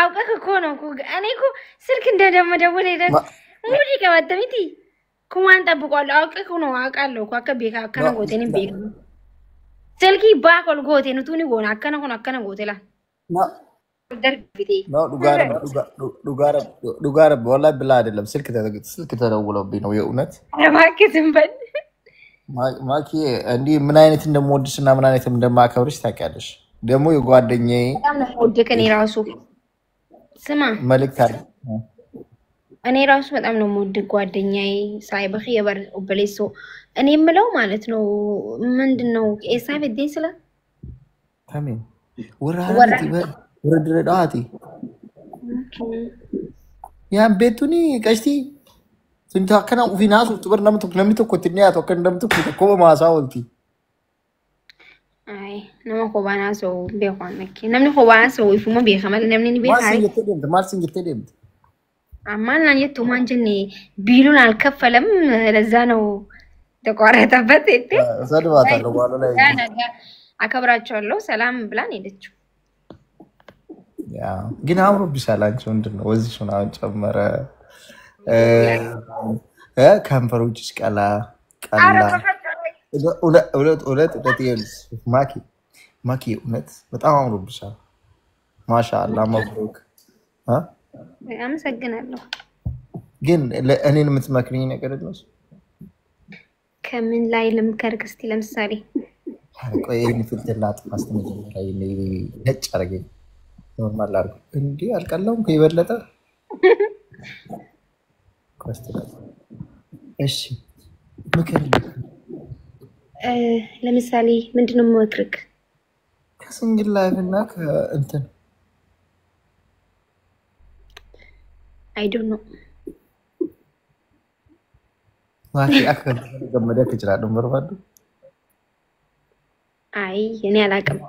አውቀህ እኮ ነው እኮ እኔ እኮ ስልክ እንደደመደወለ ሄደን ሙዲ ከወደሚቲ ኩማን ጠብቋለሁ አውቀህ ነው አውቃለሁ እኮ አከቤካ አከነ ጎቴን ቤክ ስልኪ ባቆል ጎቴን ቱኒ ጎና አከነ ጎቴላ No, Dugara, والله بالله አይደለም ስልክ ተደውሎብኝ ነው የእውነት ማርኬትን በል ማኪ እንዴ ምን አይነት እንደምወድሽና ምን አይነት እንደማከብርሽ ታውቂያለሽ ደግሞ የጓደኛዬ በጣም ነው ወደከኔ ራሱ ስማ መልእክት አለ እኔ ራሱ በጣም ነው ወድ ጓደኛዬ ሳይበኺ የበር ኦበሌሶ እኔ የምለው ማለት ነው ምንድነው ኤሳብ እዴ ስለ ታሜ ወራቲ ወረድረዳቲ ያ ቤቱኒ ቀሽቲ ስንታ ከና ኡፊናሱ ትበር ለምቱ ኮትኒያ ተከን እንደምቱ ኮ ማሳውልቲ አይ ነማ ኮባናሶ ቤኳንኪ ነምኒ ኮባናሶ ይፉማ ቤከመል ነምኒ ቤሃይ ማርሲንግ ተደም አማና የቱ ማንጀኒ ቢሉን አልከፈለም ለዛ ነው ተቋረጠበት እቴ ሰድባታለሁ ባለ ላይ አከብራቸዋለሁ ሰላም ብላን ሄደች ያ ግን አምሮ ቢሳላንቸው እንደው ወዝሽ ነው ጨመረ ካምፈሮች ስቀላ እውነት ይልስ ማኪ እውነት በጣም አምሮ ቢሳል ማሻአላ መብሩክ አመሰግናለሁ ግን ለእኔን የምትመክሪኝ ነገር ነው ከምን ላይ ልምከርክ እስቲ ለምሳሌ ቆይ ፊልተር ላጥፋስ መጀመሪያ ነጭ አረገኝ ኖርማል አርጉ እንዴ አልቀላውም ከይበለጠ ኮስተላል እሺ ምክር ለምሳሌ ምንድነው ምክርክ ከሲንግል ላይፍ እና ከእንትን I don't know ማኪ አከለ ገመደ ከጭራዶ መርባዱ አይ እኔ አላቀም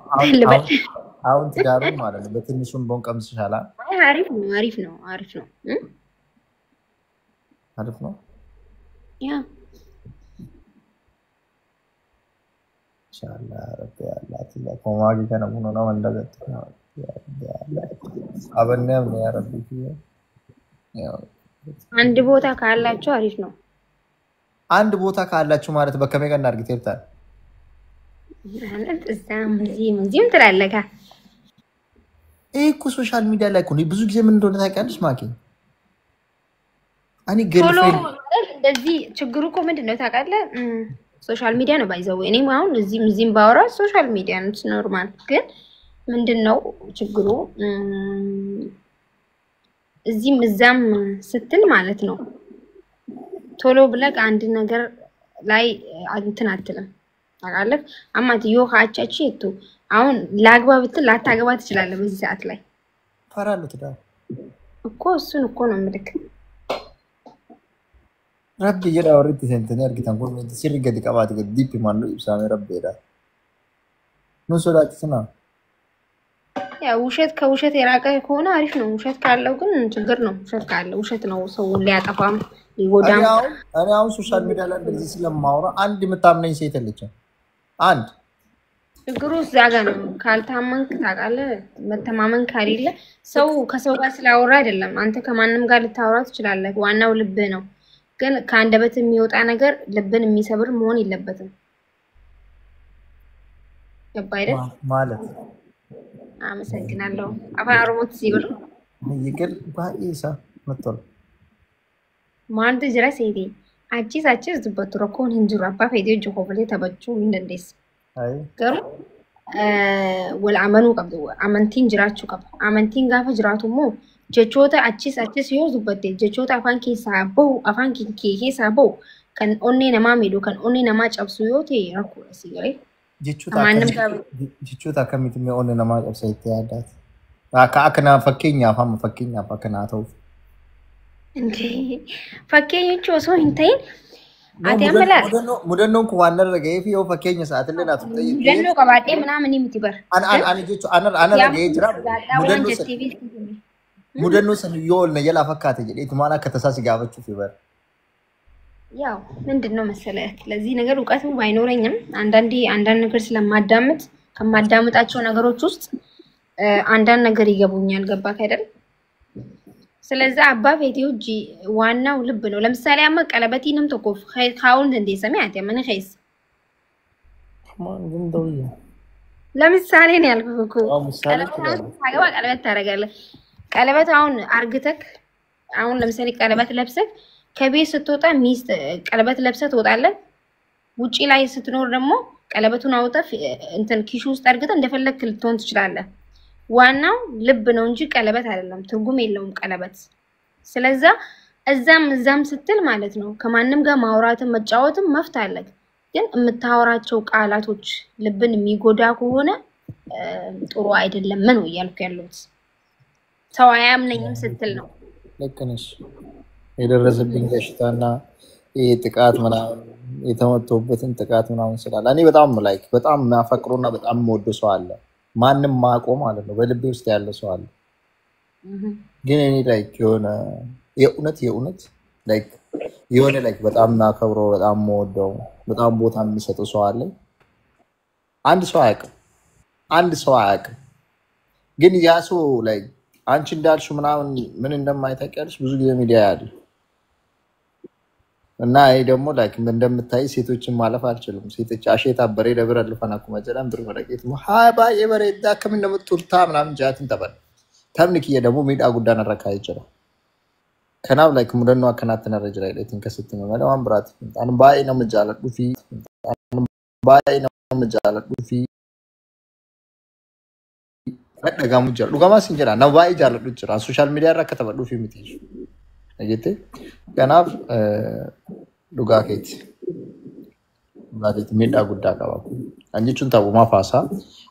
ልበል አሁን ትዳሩ ማለት ነው በትንሹም ቦንቀምስ ይሻላል አሪፍ ነው ያ ኢንሻአላህ ረብ ያላህ ለኮማጊ ከነሙ ነው እንደገጥ አበነም ነው ያ ረብ አንድ ቦታ ካላችሁ አሪፍ ነው አንድ ቦታ ካላችሁ ማለት በከመገና አርግቴታል ማለት እዛም እዚህም ትላለካ እኮ ሶሻል ሚዲያ ላይ ነው ብዙ ጊዜ ምን እንደሆነ ታውቂያለሽ ማኪ አኒ ገርልፍሬንድ እንደዚህ ችግሩ እኮ ምንድነው ታውቃለህ ሶሻል ሚዲያ ነው ባይዘው እኔም አሁን እዚህም ባወራ ሶሻል ሚዲያ ነው ኖርማል ግን ምንድነው ችግሩ እዚህም እዛም ስትል ማለት ነው ቶሎ ብለህ አንድ ነገር ላይ እንትን አትልም ታውቃለህ አማት ይወካቻች እቱ አሁን ላግባ ብትል ላታገባ ትችላለህ በዚህ ሰዓት ላይ ፈራሉ ትዳር እኮ እሱን እኮ ነው ምልክ ረብ ይራ ወርት ሰንተኔ አርጊታን ኮሜንት ሲሪ ገዲ ቀባት ዲፕ ማን ነው ኢብሳሜ ረብ ይራ ነው ሶዳትስና ያ ውሸት ከውሸት የራቀ ከሆነ አሪፍ ነው ውሸት ካለው ግን ችግር ነው ውሸት ካለው ውሸት ነው ሰው ሊያጠፋም ሊጎዳም እኔ አሁን ሶሻል ሚዲያ ላይ እንደዚህ ስለማውራ አንድ የምታምነኝ ሴት የለችም አንድ ችግሩ እዛ ጋር ነው ካልታመንክ ታውቃለህ መተማመን ካሪለ ሰው ከሰው ጋር ስላወራ አይደለም አንተ ከማንንም ጋር ልታወራ ትችላለህ ዋናው ልብ ነው ግን ከአንደበት የሚወጣ ነገር ልብን የሚሰብር መሆን የለበትም ገባይደ ማለት አመሰግናለሁ አፋን አሮሞት ሲብር ይቅር ባኢሳ መጥቷል ማንተ ጅራ ሴዲ አቺስ ዝበቱ ረኮን እንጅሩ አባ ፌዲዮ ጆኮብሌ ተበቹ እንደንደስ አይ ገሩ ወልአመኑ ቀብዱ አመንቲን ጅራቹ ቀብ አመንቲን ጋፈ ጅራቱሞ ጀቾታ አቺስ ዮ ዝበቴ ጀቾታ አፋን ኬሳቦ አፋን ኬሳቦ ከን ኦኔ ነማ ሜዶ ከን ኦኔ ነማ ጨብሱ ዮቴ ረኩ ሲገይ ጀቾታ ከሚት ኦኔ ነማ ጨብሳ ይተያዳት አከና ፈከኛ አፋም ፈከኛ አፋከና ተው እንዴ ፈከኞቹ ሰው እንተይን አቴምላ ሙደኖ እንኳን ዋነረገ ይፊው ፈከኛ ሰዓት ለናቱ ጠይቅ ሙደኖ ቀባጤ ምናምን ይምትበር አና ጀቾ አና ረገ ይጅራ ሙደኖ ሰን ይወል ነው የላ ፈካተ ጀዴት ማና ከተሳስ ጋበቹ ይበር ያው ምንድነው መሰለህ ለዚህ ነገር ዕውቀቱ ባይኖረኝም አንዳንድ ነገር ስለማዳምጥ ከማዳምጣቸው ነገሮች ውስጥ አንዳንድ ነገር ይገቡኛል ገባክ አይደል ስለዚህ አባ ፌቲው ጂ ዋናው ልብ ነው ለምሳሌ አማ ቀለበቲንም ተቆፍ ካውን እንደ ሰሚያት ያመነ ኸይስ ማን ግን ደውዬ ለምሳሌ ነው ያልኩት እኮ ቀለበት ታረጋለህ ቀለበት አሁን አርግተክ አሁን ለምሳሌ ቀለበት ለብሰክ ከቤት ስትወጣ ሚስት ቀለበት ለብሰህ ትወጣለህ ውጪ ላይ ስትኖር ደግሞ ቀለበቱን አውጣፍ እንትን ኪሹ ውስጥ አርግተህ እንደፈለክ ልትሆን ትችላለህ ዋናው ልብ ነው እንጂ ቀለበት አይደለም ትርጉም የለውም ቀለበት ስለዚህ እዛም ስትል ማለት ነው ከማንንም ጋር ማውራትም መጫወትም መፍታለክ ግን የምታወራቸው ቃላቶች ልብን የሚጎዳ ከሆነ ጥሩ አይደለም ምን ነው ያልኩ ያሉት ሰው አያምነኝም ስትል ነው ልክ ነሽ የደረሰብኝ በሽታና ጥቃት ምናምን የተመተውበትን ጥቃት ምናምን ስላለ እኔ በጣም ማፈቅሩና በጣም ወዶ ሰው አለ ማንንም ማቆ ማለት ነው በልቤ ውስጥ ያለ ሰው አለ ግን እኔ የሆነ የእውነት የሆነ በጣም ማከብሮ በጣም ወዶ በጣም ቦታ የሚሰጠው ሰው አለ አንድ ሰው አያውቅም ግን ያ ሰው አንቺ እንዳልሽ ምናምን ምን እንደማይታቀልሽ ብዙ ጊዜ ሚዲያ ያለ እና አይ ደግሞ እንደምታይ ሴቶችን ማለፍ አልችልም ሴቶች አሸታ በሬ ደብረ ለፈናኩ መጀላም ድር ወረቀት ሙሃባ የበሬ ዳከም እንደምትልታ ምናምን ጃትን ተበል ተምንክ ደግሞ ሚዳ ጉዳና ረካ ይችላል ከናብ ሙደኑ አከናተነ ረጅ ላይ ትንከስት ነው ማለት አንብራት አን ባይ ነው መጃለ ዱፊ ደጋሙ ጀር ዱጋማ ሲንጀራ ነው ባይ ጃለ ዱጭራ ሶሻል ሚዲያ ረከተ ዱፊ ምትይሽ ነግቴ ከናብ ዱጋኬት ማለት ሚዳ ጉዳ ቀባኩ አንጂቹን ታው ማፋሳ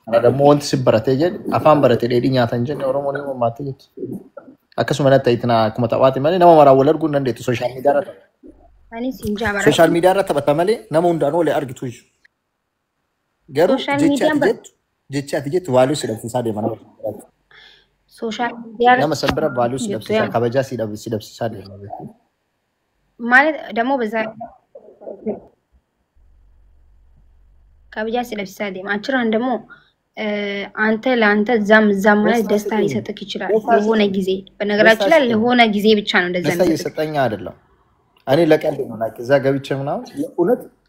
አራ ደግሞ ወንት ሲበረተ ይጀ አፋን በረተ ዴዲኛ ተንጀ ኦሮሞ ነው ማትይት አከሱ ማለት አይትና ኩመታዋት ማለት ነው ማራ ወለርጉን እንዴት ሶሻል ሚዲያ ረተ አኒ ሲንጃባራ ሶሻል ሚዲያ ረተ በተመለ ነው እንዳኖ ለአርግቱሽ ገሩ ጀቻት ዋሉ ስለፍሳ ደማና ሶሻል ሚዲያ ለመሰብረ ባሉ ስለፍሳ ከበጃ ሲለብስ ሳደ ማለት ደግሞ በዛ ከበጃ ሲለብስ ሳደ ማችራን ደግሞ አንተ ላንተ ዛም ማለት ደስታ ሊሰጥክ ይችላል ለሆነ ጊዜ በነገራችን ላይ ለሆነ ጊዜ ብቻ ነው እንደዛ ነው ደስታ አይደለም እኔ ለቀልድ ነው እዛ ገብቼ ምናምን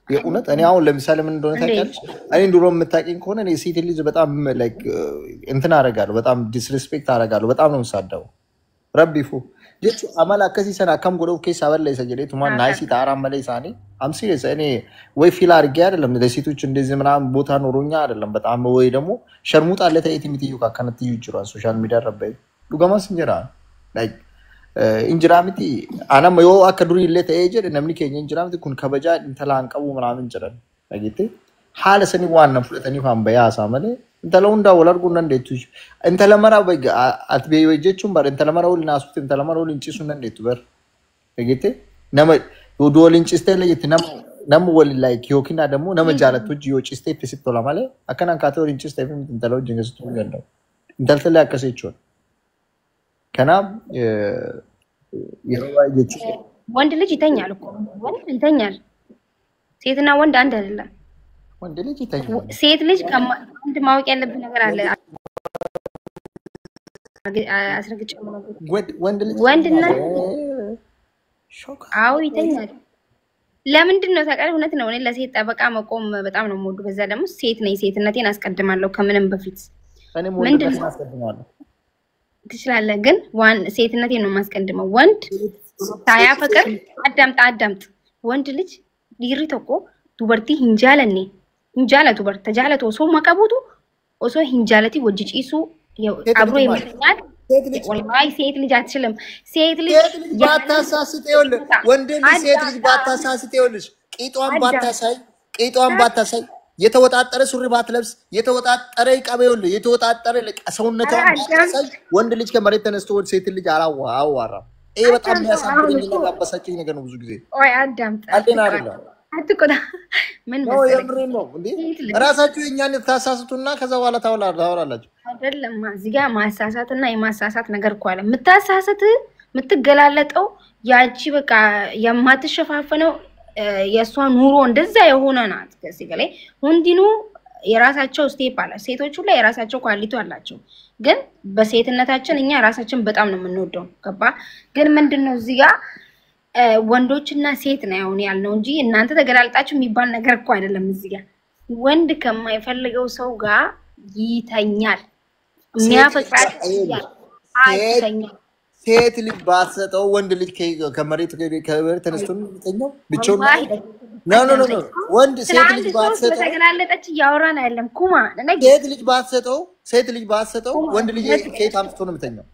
የእውነት እኔ አሁን ለምሳሌ ምን እንደሆነ ታውቂያለሽ እኔ ድሮ የምታውቂኝ ከሆነ እኔ ሴት ልጅ በጣም እንትን አደርጋለሁ በጣም ዲስሪስፔክት አደርጋለሁ በጣም ነው የምሳደው ረቢፉ ጀቹ አማላ ከዚህ ሰና ከም ጎዶ ኬስ አበለ ይሰጀለቱ ማን ናይሲ ታራ መለይሳኔ አምሲሪየስ እኔ ወይ ፊል አድርጌ አይደለም ለሴቶች እንደዚህ ምናምን ቦታ ኖሮኛ አይደለም በጣም ወይ ደግሞ ሸርሙጣ ለታይት ምትዩ ካከነትዩ ይችላል ሶሻል ሚዲያ ረባይ ዱጋማስ እንጀራ እንጀራምቲ አናም የው አከዱሪ ለተ ኤጀር ነምኒ ከኛ እንጀራምቲ ኩን ከበጃ እንተላንቀቡ ምናምን እንጀራል አግይቴ ሐለ ሰኒ ዋና ፍለተኒ ፋም በያሳ ማለ እንተለው እንዳው ወለርጉና እንዴቱሽ እንተለመራ በጋ አትቤይ ወጀቹም ባር እንተለመራው ልናሱት እንተለመራው ልንጭሱና እንዴቱ በር አግይቴ ነመ ዶዶ ልንጭስተ ለየት ነም ወል ላይ ኪዮኪና ደግሞ ነመጃለት ወጅ ዮጭስተ ፍስቶላ ማለ አከናን ካቶር ልንጭስተ እንተለው ጅንገስቱ እንደው እንተልተለ ያከሰችው ከና የሮባይጆች ወንድ ልጅ ይተኛል እኮ ወንድ ይተኛል ሴትና ወንድ አንድ አይደለም ወንድ ልጅ ይተኛል ሴት ልጅ ከአንድ ማወቅ ያለብን ነገር አለ አስረግጬ ወንድ ልጅ ወንድና አው ይተኛል ለምንድን ነው ታውቃለህ እውነት ነው እኔ ለሴት ጠበቃ መቆም በጣም ነው የምወደው በዛ ደግሞ ሴት ነኝ ሴትነቴን አስቀድማለሁ ከምንም በፊት ምንድን ነው አስቀድማለሁ ትችላለህ ግን ዋን ሴትነቴን ነው ማስቀድመው ወንድ ታያፈቅር አዳምጥ ወንድ ልጅ ዲሪቶኮ ዱበርቲ hinjala ዱበር ተጃለቶ ሶ ማቀቡቱ ኦሶ hinjalati ወጅጪሱ አብሮ ይመኛል ወላሂ ሴት ልጅ አትችልም ሴት ልጅ ባታሳስት ይወል ወንድ ልጅ ሴት ልጅ ባታሳስት ይወልሽ ቂጧን ባታሳይ የተወጣጠረ ሱሪ ባትለብስ የተወጣጠረ ይቀበይል የተወጣጠረ ለቀሰውነቷ ባታሳይ ወንድ ልጅ ከመሬት ተነስቶ ወደ ሴት ልጅ አላዋራ ይሄ በጣም ያሳፍረኝ ነገር አበሳጨኝ ነገር ነው ብዙ ጊዜ ኦይ አዳምጥ አይደለም አትቆዳ ምን መሰለኝ ነው እንዴ ራሳችሁ የኛን ተሳሳቱና ከዛ በኋላ ታወራላችሁ አይደለም እዚህ ጋር ማሳሳትና የማሳሳት ነገር እኮ አለ ምትገላለጠው ያቺ በቃ የማትሸፋፈነው የሷ ኑሮ እንደዛ የሆነ ናት ከዚህ ጋር ሁንዲኑ የራሳቸው ስቴፕ አለ። ሴቶቹ ላይ የራሳቸው ኳሊቲ አላቸው። ግን በሴትነታችን እኛ ራሳችን በጣም ነው የምንወደው። ገባ? ግን ምንድነው እዚህ ጋር ወንዶችና ሴት ነው አሁን ያልነው እንጂ እናንተ ተገላልጣችሁ የሚባል ነገር እኮ አይደለም። እዚህ ጋር ወንድ ከማይፈልገው ሰው ጋር ይተኛል። የሚያፈቅራት ይተኛል። ሴት ልጅ ባሰጠው ወንድ ልጅ ከመሬት ተነስቶ ነው ብቻው ነው ወንድ ሴት ልጅ ባሰጠው ተገላለጠች እያወራን አይደለም ኩማ ሴት ልጅ ባሰጠው ወንድ ልጅ ከየት አምጥቶ ነው የምተኛው?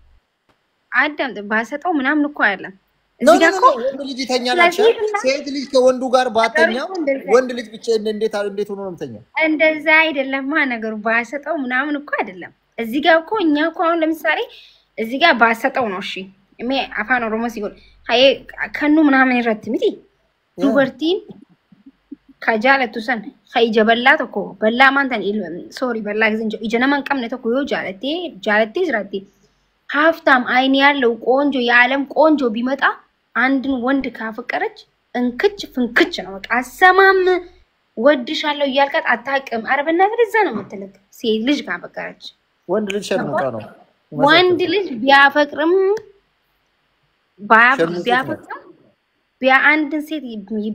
አዳም ባሰጠው ምናምን እኮ አይደለም እዚህ ጋር እኮ ወንድ ልጅ ይተኛል። ሴት ልጅ ከወንዱ ጋር ባተኛው ወንድ ልጅ ብቻ እንዴት ሆኖ ነው የምተኛው? እንደዛ አይደለም ነገሩ። ባሰጠው ምናምን እኮ አይደለም። እዚህ ጋር እኮ እኛ እኮ አሁን ለምሳሌ እዚህ ጋር ባሰጠው ነው እሺ እሜ አፋን ኦሮሞ ሲሆን ሃይ ከኑ ምናምን ይረትምቲ ዱበርቲን ከጃለቱ ሰን ኸይጀበላ ተኮ በላ ማንተን ሶሪ በላ ግዝንጆ ኢጀነማን ቀምነ ተኮ ዮ ጃለቲ ዝራቲ ሀፍታም አይን ያለው ቆንጆ የዓለም ቆንጆ ቢመጣ አንድን ወንድ ካፈቀረች እንክች ፍንክች ነው በቃ። አሰማም ወድሻለሁ እያልካት አታውቅም። አረበና ስለዛ ነው የምትልክ ሴት ልጅ ካፈቀረች። ወንድ ልጅ ሸርሙጣ ነው። ወንድ ልጅ ቢያፈቅርም ቢያንድን ሴት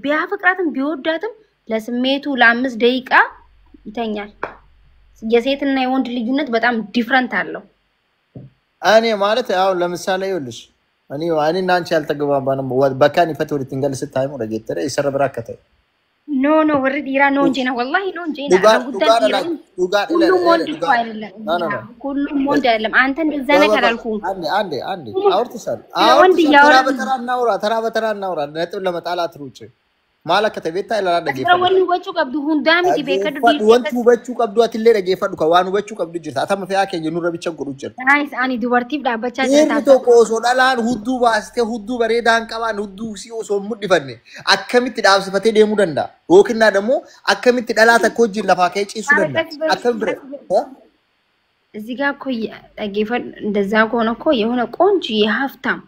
ቢያፈቅራትም ቢወዳትም ለስሜቱ ለ5 ደቂቃ ይተኛል። የሴትና የወንድ ልዩነት በጣም ዲፈረንት አለው። እኔ ማለት አሁን ለምሳሌ ይኸውልሽ እኔ እናንቺ ያልተገባባንም በካን ይፈት ወደ ትንገል ስታይ ነው ለጌተረ ይሰረብራከተ ኖ ወርድ ይራ ነው እንጂ ነው ወላሂ ነው እንጂ ነው ሁሉም ወንድ እኮ አይደለም። ሁሉም ወንድ አይደለም። አንተ እንደዛ ነገር አልኩኝ። አንዴ አውርተሻል። ተራ በተራ እናውራ ነጥብ ለመጣላት ሩጭ ማለከተ ቤታ ይላል ደገፈ ወንዱ በቹ ቀብዱ ሁንዳም ዲ በከዱ ወንዱ በቹ ቀብዱ አትሌ ደገፈዱ ከዋኑ በቹ ቀብዱ ጅርታ አተም ፈያከ የኑረ ቢቸግሩ ጅር ናይስ አኒ ዱበርቲፍ ዳበቻ ጅርታ ይሄ ተቆሶ ዳላን ሁዱ ባስተ ሁዱ በሬዳን ቀባን ሁዱ ሲኦሶ ሙድፈኔ አከሚት ዳብስፈቴ ደሙ ደንዳ ወክና ደሞ አከሚት ዳላታ ኮጅ ለፋከ ጪሱ ደንዳ አከምብረ እዚህ ጋር እኮ ደገፈ እንደዛ ሆነ እኮ የሆነ ቆንጆ የሀፍታም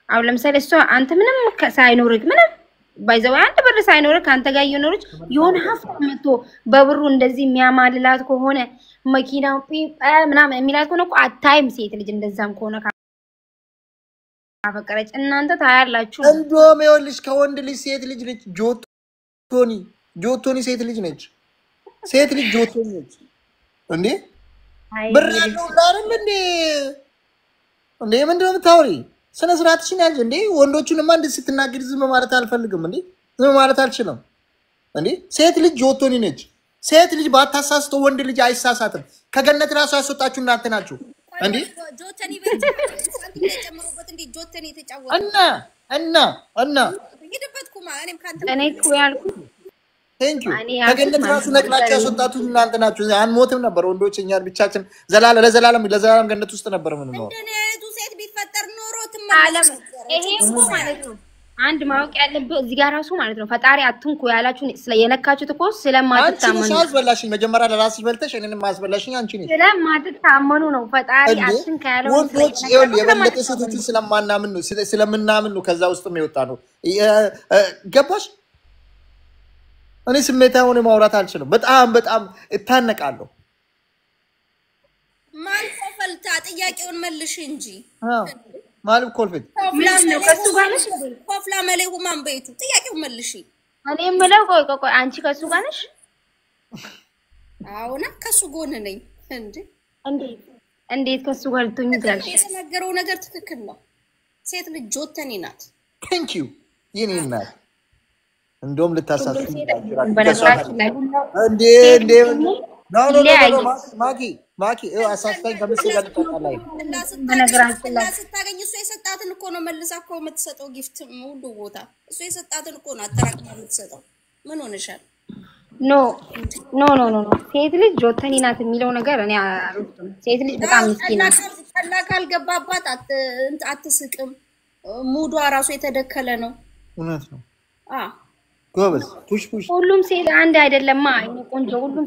አሁን ለምሳሌ እሷ አንተ ምንም ሳይኖርክ ምንም ባይዘው አንድ ብር ሳይኖር ካንተ ጋር እየኖርች የሆነ ሀፍታም መጥቶ በብሩ እንደዚህ የሚያማልላት ከሆነ መኪናው ፒፕ ምናምን የሚላት ከሆነ እኮ አታይም ሴት ልጅ። እንደዛም ከሆነ ካፈቀረች እናንተ ታያላችሁ። እንደውም ይኸውልሽ ከወንድ ልጅ ሴት ልጅ ነች ጆቶኒ ሴት ልጅ ነች። ሴት ልጅ ጆቶኒ ነች እንዴ ብር ያለው ዳርም እንዴ ምንድነው የምታወሪ? ስነ ስርዓትሽን ያዥ እንዴ። ወንዶቹንማ እንደ ስትናገር ዝም ማለት አልፈልግም እንዴ። ዝም ማለት አልችልም እንዴ። ሴት ልጅ ጆቶኒ ነች። ሴት ልጅ ባታሳስተው ወንድ ልጅ አይሳሳትም። ከገነት ራሱ ያስወጣችሁ እናንተ ናችሁ እንዴ። ጆቶኒ ቤት ተጨምሮበት እንዴ ጆቶኒ ተጫወተ እና ይደበትኩማ እኔም ካንተ እኔ እኮ ያልኩት ቴንክ ዩ ከገነት ራሱ ነቅላችሁ ያስወጣችሁ እናንተ ናችሁ። አንሞትም ነበር ወንዶች እኛ ብቻችን ለዘላለም ገነት ውስጥ ነበር ምን ነው አለም ይሄ እኮ ማለት ነው። አንድ ማወቅ ያለበት እዚህ ጋር ራሱ ማለት ነው ፈጣሪ አትንኩ ያላችሁ ስለየነካችሁት እኮ ስለማትታመኑ አንቺ ሳስበላሽኝ መጀመሪያ ለራስሽ በልተሽ እኔንም ማስበላሽኝ አንቺ ነሽ። ስለማትታመኑ ነው ፈጣሪ አትንካ ያለው። ወንዶች የበለጠ ሴቶችን ስለምናምን ነው ከዛ ውስጥም የወጣ ነው። ገባሽ? እኔ ስሜታዊ ሆነ ማውራት አልችልም። በጣም እታነቃለሁ። ማን ኮፈልታ ጥያቄውን መልሽ እንጂ ማለም ኮልፈት ምን ነው ከሱ ጋር ነሽ? ኮፍላ መለሁ ማን በይቱ ጥያቄውን መልሽ። እኔ የምለው ቆይ አንቺ ከሱ ጋር ነሽ? አዎና ከሱ ጎን ነኝ እንዴት ከሱ ጋር ልትሆኚ ይችላልሽ? የተናገረው ነገር ትክክል ነው። ሴት ልጅ ጆተኒ ናት። ቴንክ ዩ የኔ እናት እንደውም ልታሳስብ በነገራችን ላይ እንዴ ኖ ማኪ አሳስታኝ ከምስል ጋር ተጣጣላይ በነገራችን ላይ ስታገኝ እሱ የሰጣትን እኮ ነው መልሳ እኮ የምትሰጠው ጊፍት ሁሉ ቦታ እሱ የሰጣትን እኮ ነው አጠራቅማ የምትሰጠው። ምን ሆነሻል? ኖ ሴት ልጅ ጆተኒ ናት የሚለው ነገር እኔ አልወድም። ሴት ልጅ በጣም ምስኪን ናት። ቀላል ገባባት አትስቅም። ሙዷ ራሱ የተደከለ ነው። እውነት ነው። ጎበዝ ፑሽ ሁሉም ሴት አንድ አይደለም። አይኔ ቆንጆ ሁሉም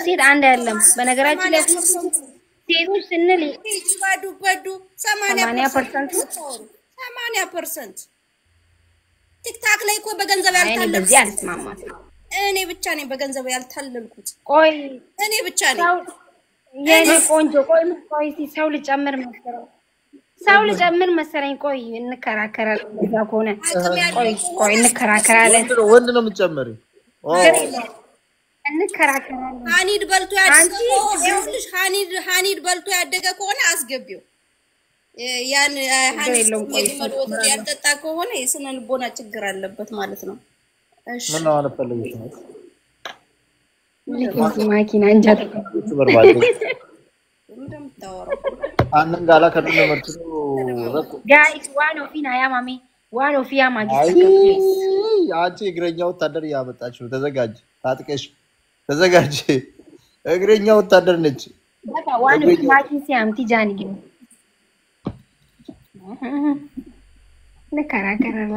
ሴት አንድ አይደለም። በነገራችን ላይ ሴቶች ስንል በዱ 80% ቲክታክ ላይ እኮ በገንዘብ ያልታለ በዚህ አልስማማም። እኔ ብቻ ነኝ በገንዘብ ያልታለልኩት ቆይ እኔ ብቻ ነኝ የኔ ቆንጆ ቆይ ሰው ልጨምር መሰለኝ ቆይ እንከራከራለን እንደዛ ከሆነ ቆይ እንከራከራለን ወንድ ነው የምትጨምሪው እንከራከራለን ሀኒድ በልቶ ያደገ ከሆነ አስገቢው ያን ሀኒድ የመድወት ያልጠጣ ከሆነ የስነ ልቦና ችግር አለበት ማለት ነው እሺ ምን ነው አልፈልግሽ ነው ማኪና እንጃ ተበርባጭ እንደምታወራው አንን ጋላ ከደለ መርቱ ጋይስ ዋን ኦፍ ያ ማጊስ አንቺ እግረኛ ወታደር ያመጣችው ተዘጋጅ እግረኛ ወታደር ነች በቃ ዋን ኦፍ ማጊስ ያምቲ ጃኒ ግን ለከራከራላ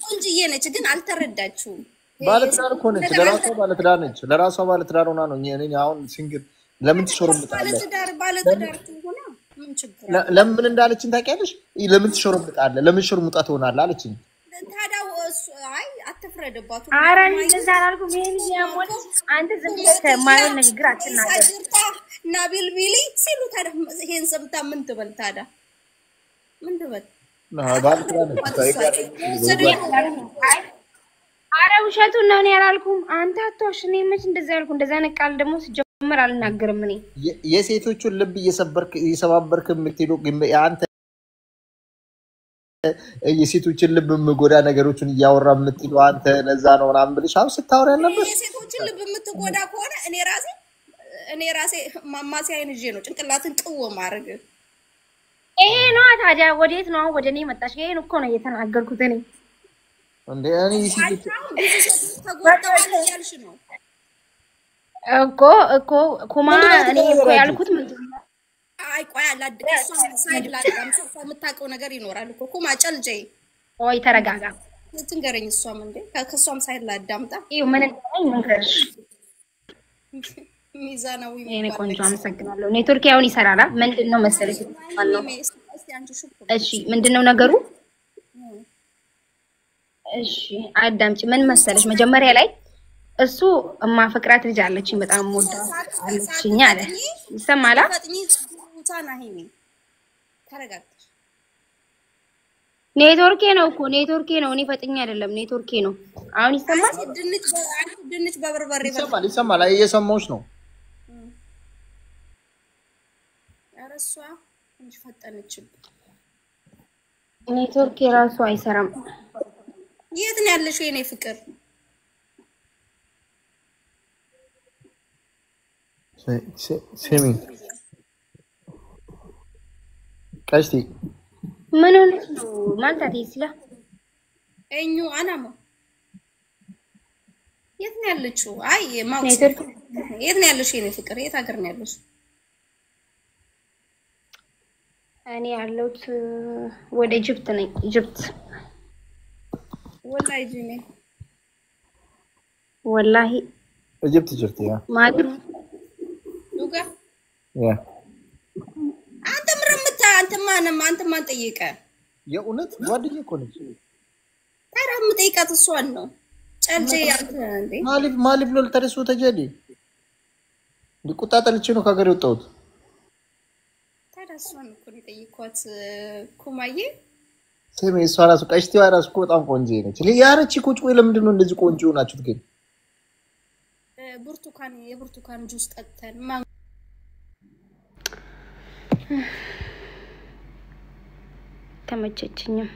እንጂዬ ነች ግን አልተረዳችሁም ባለትዳር እኮ ነች ለራሷ ባለትዳር ሆና ነው እኔ አሁን ሲንግል ለምን ትሾርምጣለህ ባለትዳር ሆና ምን ችግር ለምን እንዳለችን ታውቂያለሽ ለምን ትሾርምጣለህ ለምን ሾርሙጣ ትሆናለህ አለችኝ ታዲያ አይ አትፍረድባቱ ኧረ እንደዛ አላልኩም ይሄን ያሞት አንተ ዝም ብለህ ማየው ንግግር አትናገር ናቢል ቢሊ ሲሉ ታዲያ ይሄን ሰምታ ምን ትበል ታዲያ ምን ትበል ኧረ ውሸቱን ነው እኔ አላልኩም አንተ አትዋሽ እኔ መች እንደዛ ያልኩ እንደዛ ነቃል ደግሞ ሲጀምር አልናገርም እኔ የሴቶቹን ልብ እየሰባበርክ የምትሄዱ አንተ የሴቶችን ልብ የምጎዳ ነገሮችን እያወራ የምትሉ አንተ ለዛ ነው ምናምን ብለሽ አሁን ስታወራ ነበር የሴቶችን ልብ የምትጎዳ ከሆነ እኔ ራሴ ማማሲያዬን ይዤ ነው ጭንቅላትን ቅው ማድረግ ይሄ ነው ታዲያ ወዴት ነው ወደኔ መጣሽ ይሄን እኮ ነው እየተናገርኩት እኔ እንዴ እኔ ሲት ተጎዳዋልሽ ነው እኮ ኩማ እኔ እኮ ያልኩት ምንድነው አይ ቆይ አላደቀሷም ሳይድ ላዳም ሰው የምታውቀው ነገር ይኖራል እኮ ኩማ ጨልጀይ ቆይ ተረጋጋ ትንገረኝ እሷም እንዴ ከሷም ሳይድ ላዳምጣ ይሄ ምን እንደሆነ መንገርሽ ሚዛናዊ እኔ ቆንጆ አመሰግናለሁ ኔትወርክ ያውን ይሰራላ ምንድነው መሰለሽ ማለት እሺ ምንድነው ነገሩ እሺ አዳምጪ ምን መሰለሽ መጀመሪያ ላይ እሱ ማፈቅራት ልጅ አለችኝ በጣም ሞዳ አለችኝ አለ ይሰማላ ኔትወርኬ ነው እኔ ፈጥኛ አይደለም ኔትወርኬ ነው አሁን ይሰማል ድንች በበርበሬ ይሰማል እየሰማሁሽ ነው አረሷ እንጂ ፈጠነችም ኔትወርኬ ራሱ አይሰራም የት ነው ያለሽው የኔ ፍቅር ሴሚ ቀስቲ ምን ነው ማንታት ይስላ እኙ አናማ የት ነው ያለችው አይ ማውስ የት ነው ያለሽው የኔ ፍቅር የት ሀገር ነው ያለሽው እኔ ያለሁት ወደ ኢጅፕት ነኝ ኢጅፕት ወላሂ ጂኔ ወላሂ ኢጅፕት ያ ማግሩ ዱጋ ያ አንተ ማን ጠይቀ የኡነት ጓደኛ እኮ ነች ታዲያ የምጠይቃት እሷን ነው ጨልጄ አንተ እንዴ ማሊፍ ነው ልታደርሱ ተጀዲ ሊቆጣጠልች ነው ከሀገር የወጣሁት ታዲያ እሷን እኮ ነው የጠይኳት ኩማዬ ሴሜ እሷ ራሱ ቀሽቲዋ ራሱ እኮ በጣም ቆንጆ ነች ያረቺ ቁጭ ወይ ለምንድን ነው እንደዚህ ቆንጆ ናችሁት ግን የብርቱካን ጁስ ጠጥተን ተመቸችኝም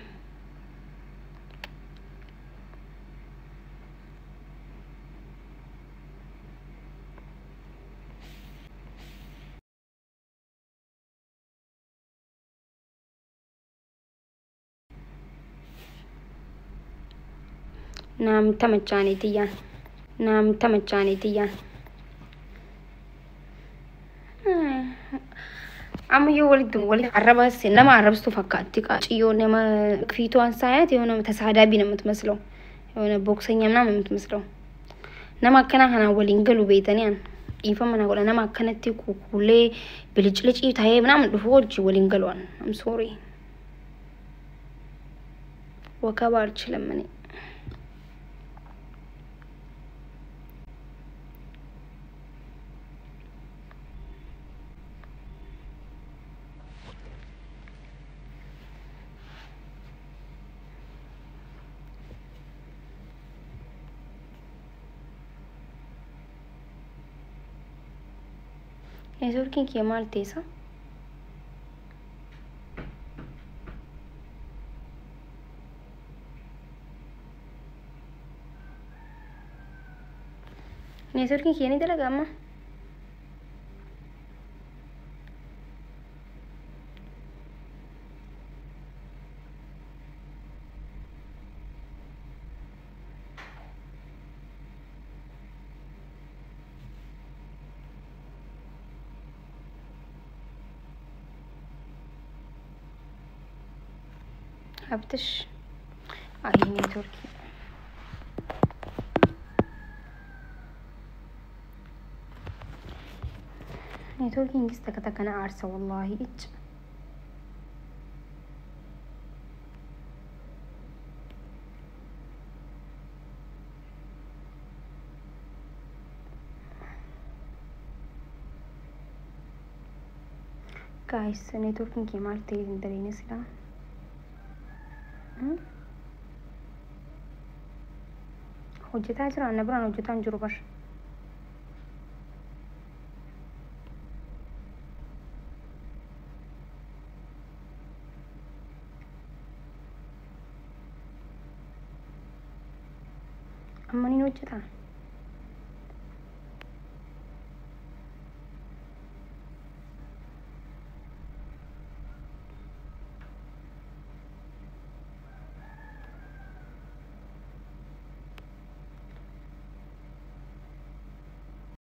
ናም ተመቻኔ ትያን አምዮ ወልድ አረባስ ለማ አረብስቱ ፈካቲ ቃጭዮ ነማ ፊቷን ሳያት የሆነ ተሳዳቢ ነው የምትመስለው የሆነ ቦክሰኛ ምናምን የምትመስለው ነማ ከና ወሊንገሉ ቤተኒያን ይፈመና ወላ ነማ ከነቲ ኩኩሌ ብልጭልጭ ታዬ ምናምን ድፎልጂ ወሊንገሏን አም ሶሪ ወከባር ችለምኔ Networking kee maal teessa? Networking kee ni dalaga amma? Habtish. Ay networking. Networking istakataka na arsa wallahi ich. Guys, networking kee maal ta'e hin dareenya sila. Hojjetaa jira ana biraan hojjetaa hin jiru bar. Amma ni hojjetaa.